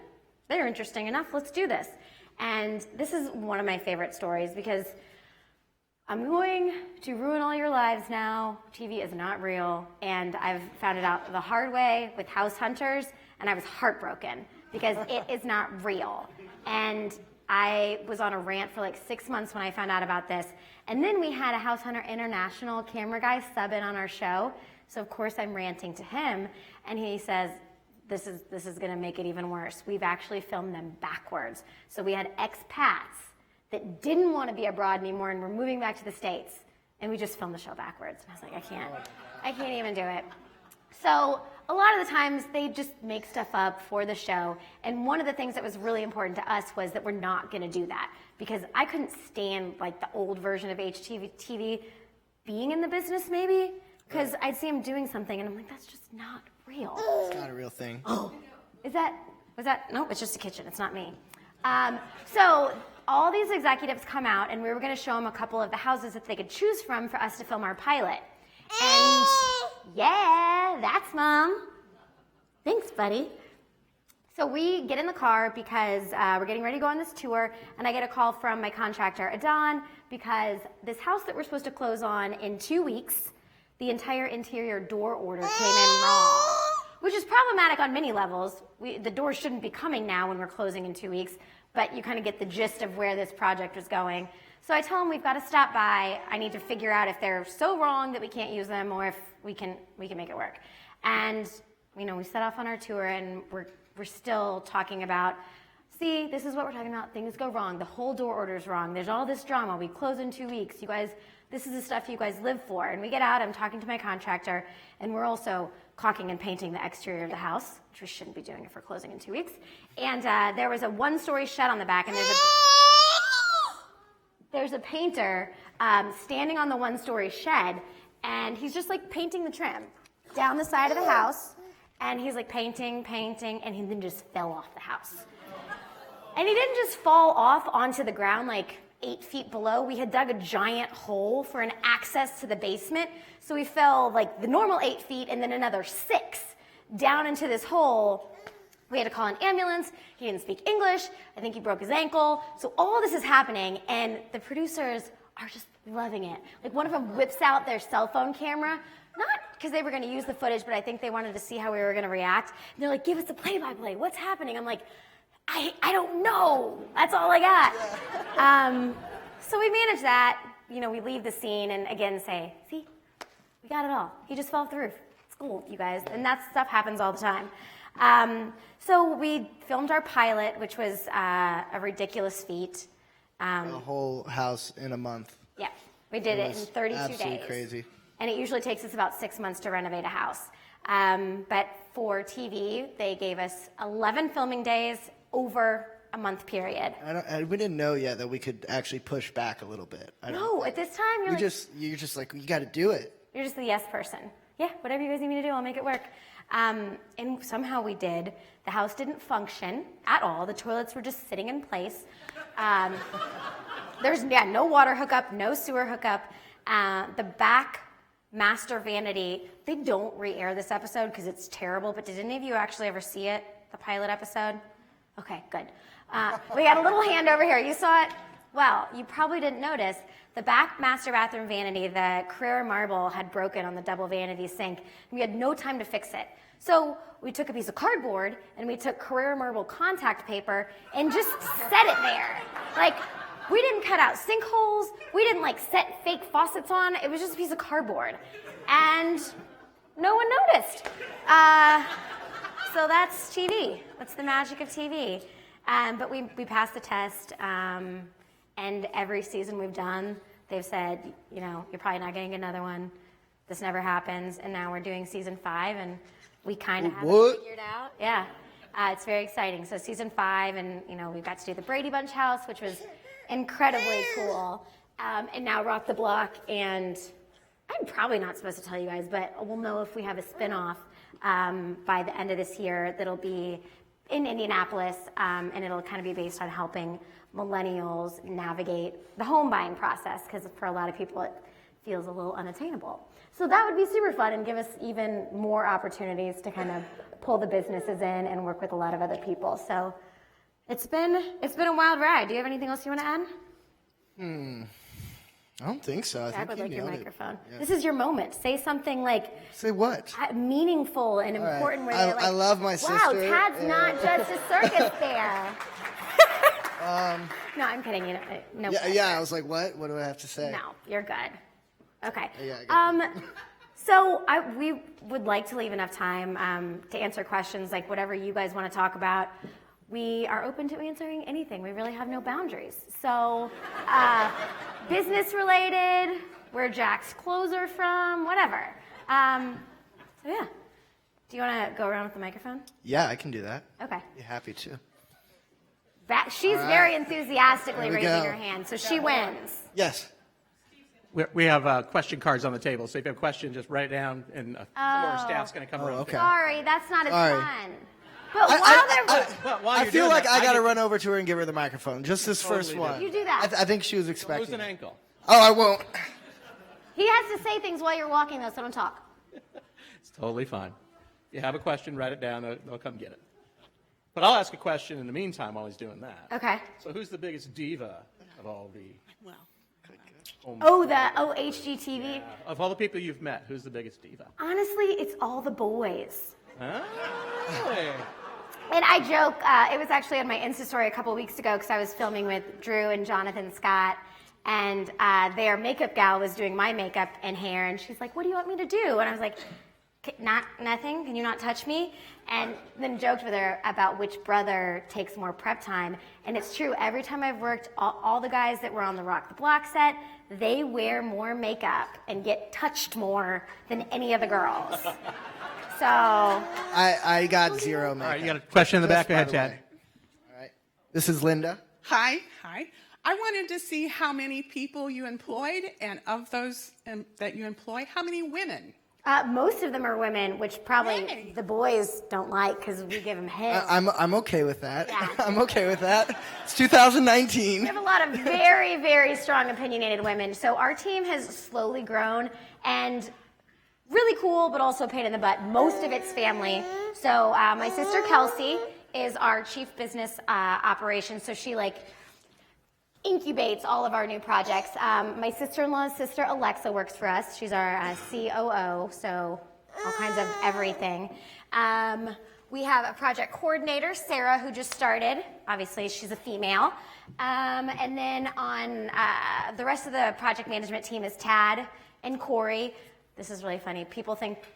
they're interesting enough. Let's do this. And this is one of my favorite stories because I'm going to ruin all your lives now. TV is not real. And I've found it out the hard way with House Hunters, and I was heartbroken because it is not real. And I was on a rant for like 6 months when I found out about this. And then we had a House Hunter International camera guy sub in on our show. So of course I'm ranting to him, and he says, this is gonna make it even worse. We've actually filmed them backwards. So we had expats that didn't want to be abroad anymore and were moving back to the States, and we just filmed the show backwards. And I was like, I can't even do it. So a lot of the times they just make stuff up for the show, and one of the things that was really important to us was that we're not going to do that, because I couldn't stand like the old version of HGTV being in the business maybe, because I'd see him doing something and I'm like, that's just not real. It's not a real thing. Was that, nope, it's just a kitchen, it's not me. So all these executives come out, and we were gonna show them a couple of the houses that they could choose from for us to film our pilot. And yeah, that's Mom. Thanks, buddy. So we get in the car because we're getting ready to go on this tour, and I get a call from my contractor, Adon, because this house that we're supposed to close on in 2 weeks, the entire interior door order came in wrong, which is problematic on many levels. The doors shouldn't be coming now when we're closing in 2 weeks, but you kind of get the gist of where this project was going. So I tell them we've got to stop by. I need to figure out if they're so wrong that we can't use them, or if we can make it work. And we set off on our tour, and we're still talking about, see, this is what we're talking about. Things go wrong. The whole door order's wrong. There's all this drama. We close in 2 weeks. You guys this is the stuff you guys live for. And we get out, I'm talking to my contractor, and we're also caulking and painting the exterior of the house, which we shouldn't be doing if we're closing in 2 weeks. And there was a one-story shed on the back, and there's a painter standing on the one-story shed, and he's just like painting the trim down the side of the house, and he's like painting, and he then just fell off the house. And he didn't just fall off onto the ground like 8 feet below. We had dug a giant hole for an access to the basement, so we fell like the normal 8 feet and then another 6 down into this hole. We had to call an ambulance. He didn't speak English. I think he broke his ankle. So all this is happening, and the producers are just loving it. Like, one of them whips out their cell phone camera, not because they were going to use the footage, but I think they wanted to see how we were going to react. And they're like, give us the play-by-play. What's happening? I'm like, I don't know. That's all I got. So we manage that. You know, we leave the scene and again say, see, we got it all. He just fell off the roof. It's cool, you guys. And that stuff happens all the time. So we filmed our pilot, which was a ridiculous feat. A whole house in a month. Yeah, we did it in 32 absolutely days. Crazy. And it usually takes us about 6 months to renovate a house. But for TV, they gave us 11 filming days over a month period. We didn't know yet that we could actually push back a little bit. No, at this time, you're just like, you got to do it. You're just the yes person. Yeah, whatever you guys need me to do, I'll make it work. And somehow we did. The house didn't function at all. The toilets were just sitting in place. There's no water hookup, no sewer hookup. The back master vanity, they don't re-air this episode because it's terrible, but did any of you actually ever see it, the pilot episode? Okay, good. We got a little hand over here. You saw it? Well, you probably didn't notice. The back master bathroom vanity, the Carrera marble had broken on the double vanity sink, and we had no time to fix it. So we took a piece of cardboard, and we took Carrera marble contact paper and just set it there. Like, we didn't cut out sinkholes. We didn't, like, set fake faucets on. It was just a piece of cardboard. And no one noticed. So that's TV. That's the magic of TV. But we passed the test, and every season we've done, they've said, you know, you're probably not getting another one. This never happens. And now we're doing season 5, and we kind of have it figured out. Yeah, it's very exciting. So season 5, and you know, we got to do the Brady Bunch House, which was incredibly cool. And now Rock the Block, and I'm probably not supposed to tell you guys, but we'll know if we have a spinoff by the end of this year that'll be in Indianapolis, and it'll kind of be based on helping millennials navigate the home buying process, because for a lot of people it feels a little unattainable. So that would be super fun and give us even more opportunities to kind of pull the businesses in and work with a lot of other people. So it's been a wild ride. Do you have anything else you want to add? I don't think so. I would like your microphone. Yeah. This is your moment. Say something like... Say what? Meaningful and important. Right. Where I love my sister. Wow, Tad's not just a circus bear. No, I'm kidding. No. Yeah, I was like, what? What do I have to say? No, you're good. Okay. Yeah, so we would like to leave enough time to answer questions, like whatever you guys want to talk about. We are open to answering anything. We really have no boundaries. So, business related, where Jack's clothes are from, whatever. So yeah. Do you want to go around with the microphone? Yeah, I can do that. Okay. Be happy to. She's very enthusiastically raising her hand, so she wins. Yes. We have question cards on the table, so if you have a question, just write it down, and some of our staff's going to come around. Okay. Sorry, that's not as Sorry. fun. But while You're I feel doing like that, I got to get- run over to her and give her the microphone. Just this Totally first do. one. You do that. I think she was Lose expecting an it. ankle. Oh, I won't. he has to say things while you're walking, though, so don't talk. It's totally fine. If you have a question, write it down. They'll come get it. But I'll ask a question in the meantime while he's doing that. Okay. So who's the biggest diva of all the HGTV. of all the people you've met? Who's the biggest diva? Honestly, it's all the boys. Oh, really? And I joke, it was actually on my Insta story a couple of weeks ago because I was filming with Drew and Jonathan Scott, and their makeup gal was doing my makeup and hair, and she's like, what do you want me to do? And I was like, Nothing? Can you not touch me? And then joked with her about which brother takes more prep time. And it's true, every time I've worked, all the guys that were on the Rock the Block set, they wear more makeup and get touched more than any of the girls. So. I got zero makeup. All right, you got a question in the back? Go ahead, By the Tad. way. All right. This is Linda. Hi. I wanted to see how many people you employed, and of those that you employ, how many women? Most of them are women, which probably Really? the boys don't like because we give them hell. I'm okay with that. Yeah. I'm okay with that. It's 2019. We have a lot of very, very strong opinionated women. So our team has slowly grown and really cool, but also a pain in the butt. Most of it's family. So my sister Kelsey is our chief business operations. So she incubates all of our new projects. My sister-in-law's sister Alexa works for us. She's our COO, so all kinds of everything. We have a project coordinator, Sarah, who just started. Obviously, she's a female. And then on the rest of the project management team is Tad and Corey. This is really funny.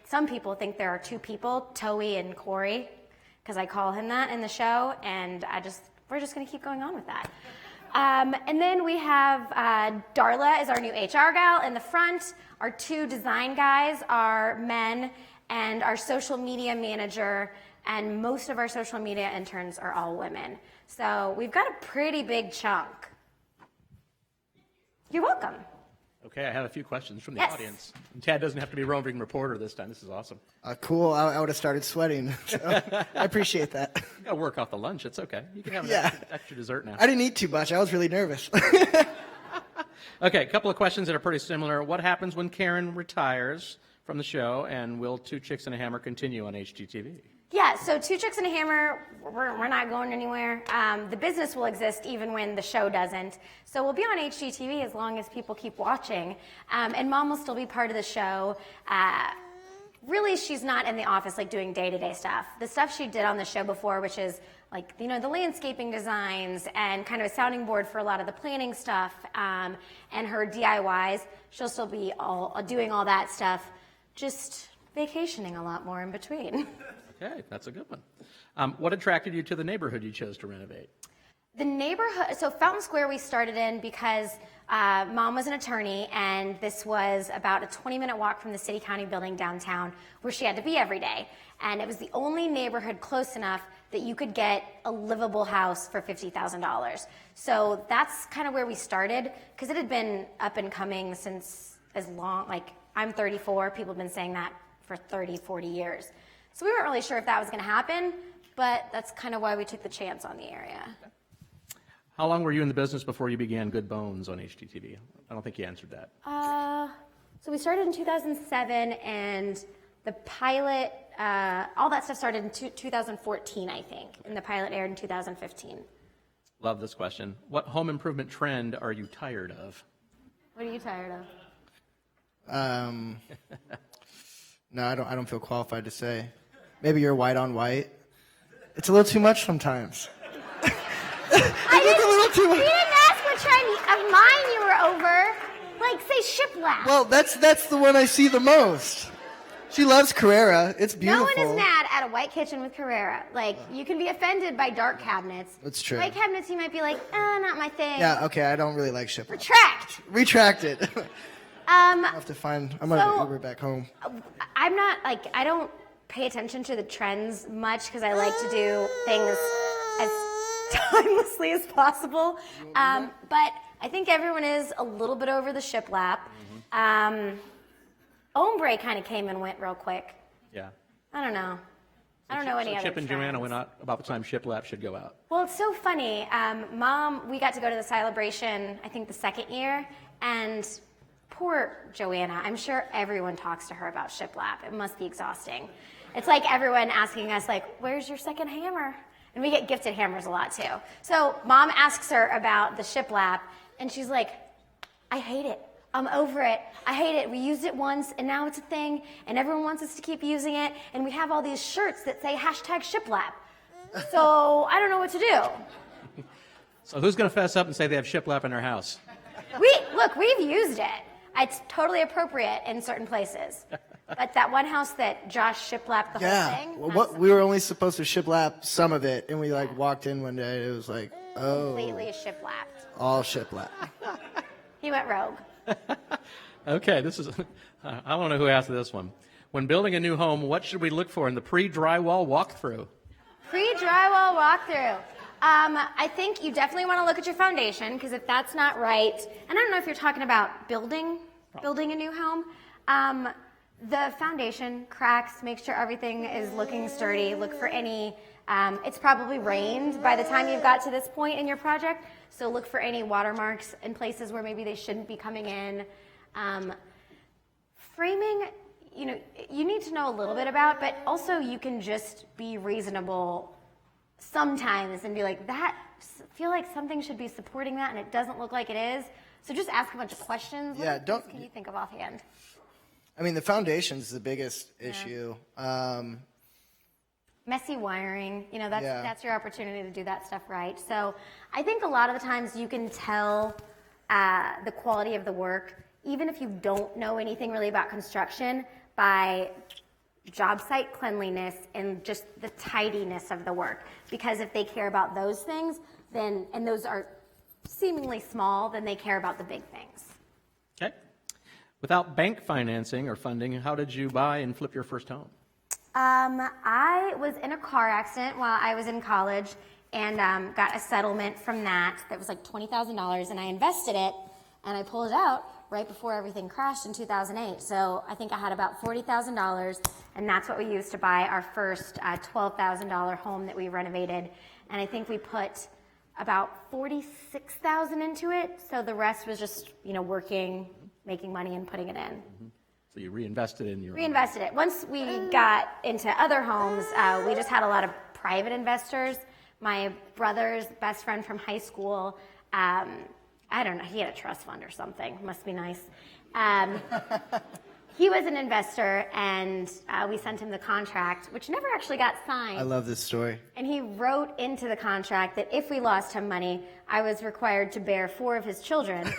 Some people think there are two people, Toey and Corey, because I call him that in the show, and we're just going to keep going on with that. And then we have Darla is our new HR gal in the front. Our two design guys are men, and our social media manager and most of our social media interns are all women. So we've got a pretty big chunk. You're welcome. Okay, I have a few questions from the Yes. audience. And Tad doesn't have to be roving reporter this time. This is awesome. Cool. I would have started sweating. So I appreciate that. You got to work off the lunch. It's okay. You can have an Yeah. extra dessert now. I didn't eat too much. I was really nervous. Okay, a couple of questions that are pretty similar. What happens when Karen retires from the show, and will Two Chicks and a Hammer continue on HGTV? Yeah, so Two Chicks and a Hammer, we're not going anywhere. The business will exist even when the show doesn't. So we'll be on HGTV as long as people keep watching. And Mom will still be part of the show. Really, she's not in the office doing day-to-day stuff. The stuff she did on the show before, which is the landscaping designs and kind of a sounding board for a lot of the planning stuff and her DIYs, she'll still be doing all that stuff, just vacationing a lot more in between. Okay, that's a good one. What attracted you to the neighborhood you chose to renovate? The neighborhood, so Fountain Square we started in because Mom was an attorney, and this was about a 20-minute walk from the city county building downtown where she had to be every day. And it was the only neighborhood close enough that you could get a livable house for $50,000. So that's kind of where we started, because it had been up and coming since as long, I'm 34, people have been saying that for 30, 40 years. So we weren't really sure if that was going to happen, but that's kind of why we took the chance on the area. How long were you in the business before you began Good Bones on HGTV? I don't think you answered that. So we started in 2007, and the pilot, all that stuff started in 2014, I think, and the pilot aired in 2015. Love this question. What home improvement trend are you tired of? What are you tired of? No, I don't feel qualified to say. Maybe you're white on white. It's a little too much sometimes. You didn't ask what trend of mine you were over. Say shiplap. Well, that's the one I see the most. She loves Carrera. It's beautiful. No one is mad at a white kitchen with Carrera. You can be offended by dark cabinets. That's true. White cabinets, you might be not my thing. Yeah, okay, I don't really like shiplap. Retract. It. I have to find. I'm gonna Uber back home. I'm not I don't pay attention to the trends much because I like to do things as timelessly as possible. But I think everyone is a little bit over the shiplap. Ombre kind of came and went real quick. Yeah. I don't know. I don't know any other Chip and trends. Joanna went out about the time shiplap should go out. Well, it's so funny. Mom, we got to go to the celebration, I think the second year, and poor Joanna, I'm sure everyone talks to her about shiplap. It must be exhausting. It's like everyone asking us, where's your second hammer? And we get gifted hammers a lot, too. So Mom asks her about the shiplap, and she's like, I hate it. I'm over it. I hate it. We used it once, and now it's a thing, and everyone wants us to keep using it, and we have all these shirts that say #shiplap. So I don't know what to do. So who's going to fess up and say they have shiplap in their house? We've used it. It's totally appropriate in certain places. But that one house that Josh shiplapped the whole thing. Well, we were only supposed to shiplap some of it, and we like walked in one day. It was like, oh, Completely shiplapped. all shiplap. He went rogue. Okay, this is, I want to know who asked this one. When building a new home, what should we look for in the pre-drywall walkthrough? Pre-drywall walkthrough. I think you definitely want to look at your foundation, because if that's not right, and I don't know if you're talking about building a new home, the foundation cracks, make sure everything is looking sturdy, look for any, it's probably rained by the time you've got to this point in your project, so look for any watermarks in places where maybe they shouldn't be coming in. Framing, you need to know a little bit about, but also you can just be reasonable sometimes and be like, feel like something should be supporting that and it doesn't look like it is. So just ask a bunch of questions. What can you think of offhand? I mean, the foundation's the biggest issue. Messy wiring, that's your opportunity to do that stuff right. So I think a lot of the times you can tell the quality of the work, even if you don't know anything really about construction, by job site cleanliness and just the tidiness of the work. Because if they care about those things, then, and those are seemingly small, then they care about the big things. Okay. Without bank financing or funding, how did you buy and flip your first home? I was in a car accident while I was in college and got a settlement from that was like $20,000, and I invested it and I pulled it out right before everything crashed in 2008. So I think I had about $40,000, and that's what we used to buy our first $12,000 home that we renovated. And I think we put about $46,000 into it. So the rest was just, working, making money, and putting it in. Mm-hmm. So you reinvested in your Reinvested it. Once we got into other homes, we just had a lot of private investors. My brother's best friend from high school, I don't know, he had a trust fund or something. Must be nice. He was an investor, and we sent him the contract, which never actually got signed. I love this story. And he wrote into the contract that if we lost him money, I was required to bear 4 of his children.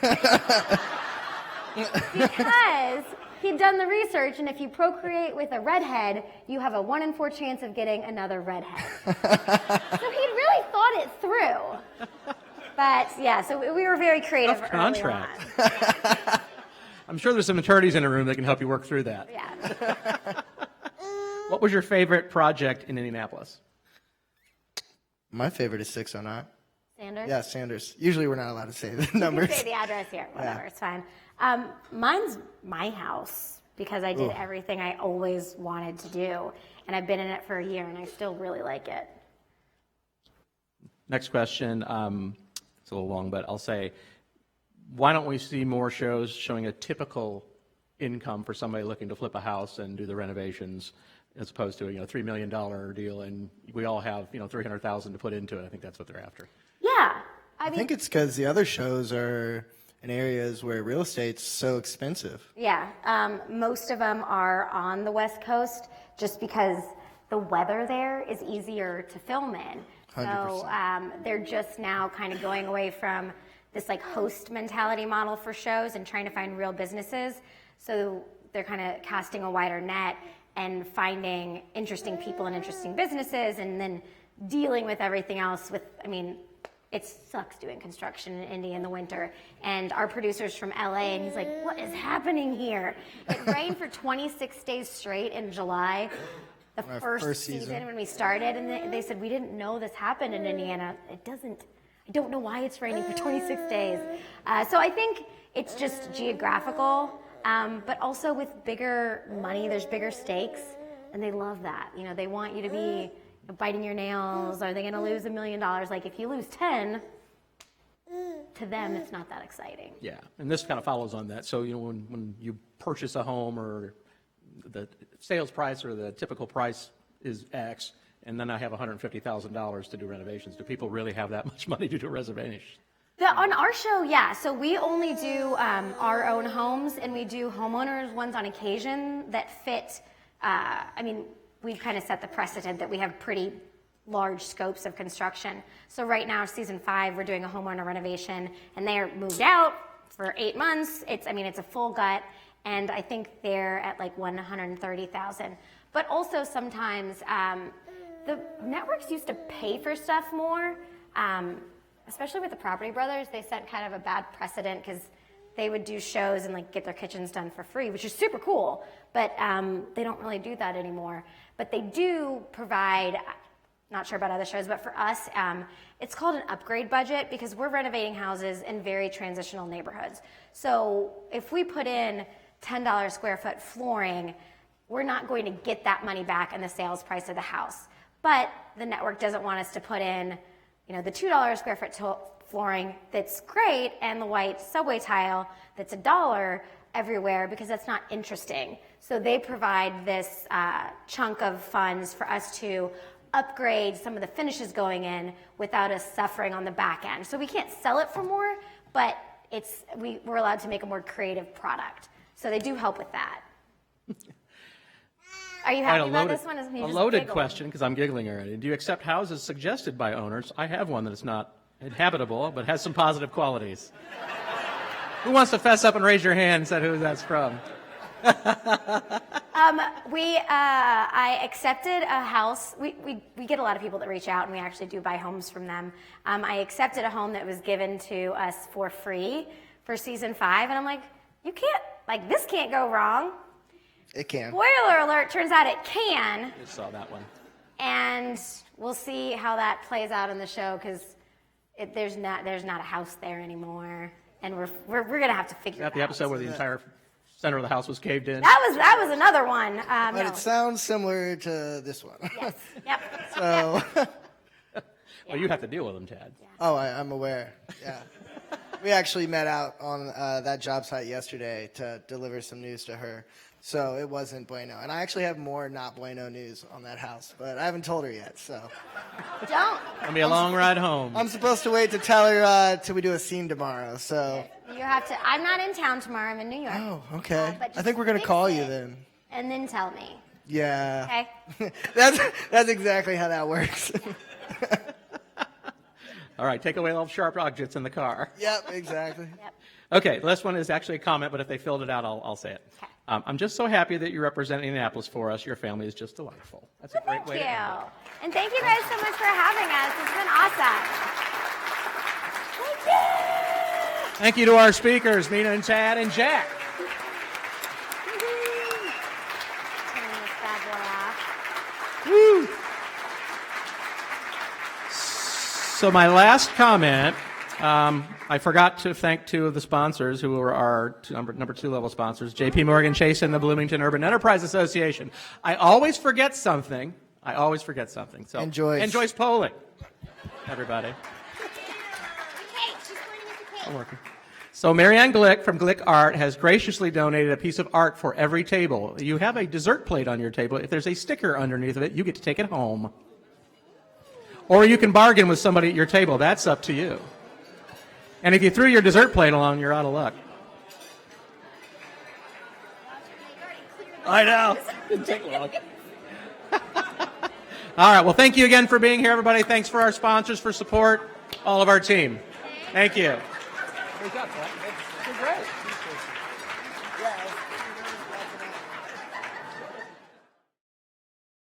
Because he'd done the research, and if you procreate with a redhead, you have a 1 in 4 chance of getting another redhead. So he'd really thought it through. But yeah, so we were very creative Tough early contract. on. I'm sure there's some attorneys in the room that can help you work through that. Yeah. What was your favorite project in Indianapolis? My favorite is 609. Sanders? Yeah, Sanders. Usually we're not allowed to say the You numbers. can say the address here. Whatever, it's fine. Mine's my house, because I did everything I always wanted to do. And I've been in it for a year, and I still really like it. Next question. It's a little long, but I'll say, why don't we see more shows showing a typical income for somebody looking to flip a house and do the renovations, as opposed to a $3 million deal, and we all have $300,000 to put into it. I think that's what they're after. Yeah. I think it's because the other shows are in areas where real estate's so expensive. Yeah. Most of them are on the West Coast, just because the weather there is easier to film in. 100%. So they're just now kind of going away from this like host mentality model for shows and trying to find real businesses. So they're kind of casting a wider net and finding interesting people and interesting businesses, and then dealing with everything else it sucks doing construction in Indy in the winter. And our producer's from LA, and he's like, what is happening here? It rained for 26 days straight in July. The first season when we started, and they said, we didn't know this happened in Indiana. I don't know why it's raining for 26 days. So I think it's just geographical, but also with bigger money, there's bigger stakes, and they love that. They want you to be biting your nails. Are they going to lose $1 million? Like, if you lose 10, to them, it's not that exciting. Yeah, and this kind of follows on that. So, when you purchase a home, or the sales price or the typical price is X, and then I have $150,000 to do renovations. Do people really have that much money to do a reservation? On our show, yeah. So we only do our own homes, and we do homeowners ones on occasion that fit. We've kind of set the precedent that we have pretty large scopes of construction. So right now, season 5, we're doing a homeowner renovation, and they are moved out for 8 months. It's a full gut, and I think they're at like 130,000. But also sometimes the networks used to pay for stuff more, especially with the Property Brothers. They set kind of a bad precedent because they would do shows and like get their kitchens done for free, which is super cool, but they don't really do that anymore. But they do provide, not sure about other shows, but for us, it's called an upgrade budget because we're renovating houses in very transitional neighborhoods. So if we put in $10 square foot flooring, we're not going to get that money back in the sales price of the house. But the network doesn't want us to put in, the $2 square foot flooring that's great and the white subway tile that's $1 everywhere because that's not interesting. So they provide this chunk of funds for us to upgrade some of the finishes going in without us suffering on the back end. So we can't sell it for more, but we're allowed to make a more creative product. So they do help with that. Are you happy about this one? A loaded question, because I'm giggling already. Do you accept houses suggested by owners? I have one that is not inhabitable, but has some positive qualities. Who wants to fess up and raise your hand and say who that's from? I accepted a house. We get a lot of people that reach out, and we actually do buy homes from them. I accepted a home that was given to us for free for season 5, and I'm like, this can't go wrong. It can. Spoiler alert, turns out it can. I saw that one. And we'll see how that plays out in the show, because there's not a house there anymore, and we're gonna have to figure it out. Got the episode where the entire center of the house was caved in. That was another one. But no. it sounds similar to this one. Yes. Yep. So. Well, you have to deal with them, Tad. Yeah. Oh, I'm aware. Yeah. We actually met out on that job site yesterday to deliver some news to her. So it wasn't bueno. And I actually have more not bueno news on that house, but I haven't told her yet, so. Don't. It'll be a long ride home. I'm supposed to wait to tell her till we do a scene tomorrow, so. You have to. I'm not in town tomorrow. I'm in New York. Oh, okay. But I think we're going to fix call you it then. And then tell me. Yeah. Okay. That's exactly how that works. All right, take away all the sharp objects in the car. Yep, exactly. Yep. Okay, the last one is actually a comment, but if they filled it out, I'll say it. Okay. I'm just so happy that you represent Indianapolis for us. Your family is just delightful. That's a great way to end Thank it. you. And thank you guys so much for having us. It's been awesome. Thank you. Thank you to our speakers, Mina and Tad and Jack. Turn this bad boy off. Woo! So my last comment, I forgot to thank 2 of the sponsors who were our number 2 level sponsors, J.P. Morgan Chase and the Bloomington Urban Enterprise Association. I always forget something. So And Joyce. And Joyce Poling, everybody. Okay, she's pointing at the cake. I'm working. So Marianne Glick from Glick Art has graciously donated a piece of art for every table. You have a dessert plate on your table. If there's a sticker underneath of it, you get to take it home. Or you can bargain with somebody at your table. That's up to you. And if you threw your dessert plate along, you're out of luck. I know. Didn't take long. All right. Well, thank you again for being here, everybody. Thanks for our sponsors for support, all of our team. Thank you. Great job, Pat. You're great. Yeah.